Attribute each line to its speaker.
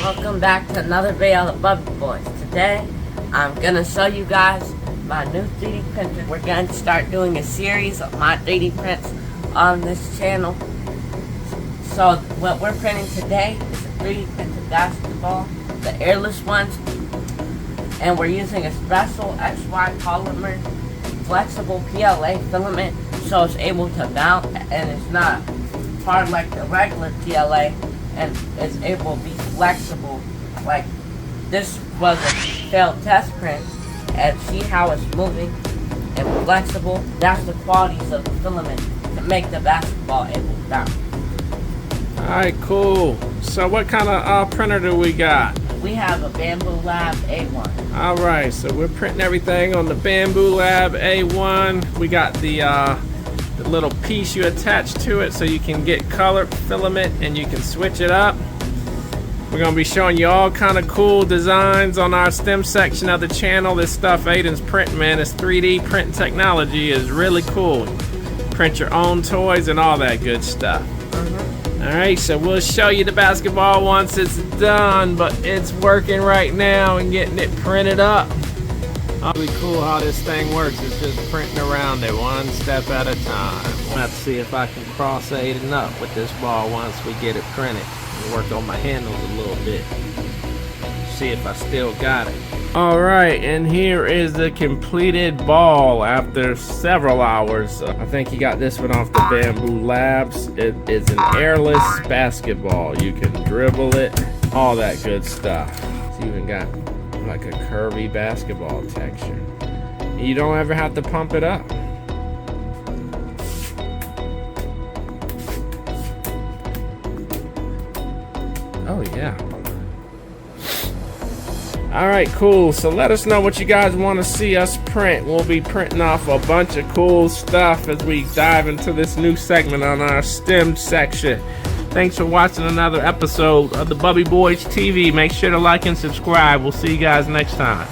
Speaker 1: Welcome back to another video of the Bubby Boys. Today, I'm gonna show you guys my new 3D printer. We're going to start doing a series of my 3D prints on this channel. So, what we're printing today is a 3D printed basketball, the airless ones, and we're using a special XY polymer, flexible PLA filament, so it's able to bounce and it's not hard like the regular PLA, and it's able to be flexible. Like this was a failed test print, and see how it's moving and flexible. That's the qualities of the filament to make the basketball able to bounce.
Speaker 2: Alright, cool. So what kind of printer do we got?
Speaker 1: We have a Bambu Lab A1.
Speaker 2: Alright, so we're printing everything on the Bambu Lab A1. We got the little piece you attach to it so you can get color filament and you can switch it up. We're going to be showing you all kind of cool designs on our STEM section of the channel. This stuff Aiden's printing, man, this 3D printing technology is really cool. Print your own toys and all that good stuff. Alright, so we'll show you the basketball once it's done, but it's working right now and getting it printed up. Really cool how this thing works. It's just printing around it one step at a time. Let's see if I can cross Aiden up with this ball once we get it printed. I'll work on my handles a little bit. See if I still got it. Alright, and here is the completed ball after several hours. I think you got this one off the Bambu Labs. It is an airless basketball. You can dribble it, all that good stuff. It's even got like a curvy basketball texture. You don't ever have to pump it up. Oh yeah. Alright, cool. So let us know what you guys want to see us print. We'll be printing off a bunch of cool stuff as we dive into this new segment on our STEM section. Thanks for watching another episode of the Bubby Boys TV. Make sure to like and subscribe. We'll see you guys next time.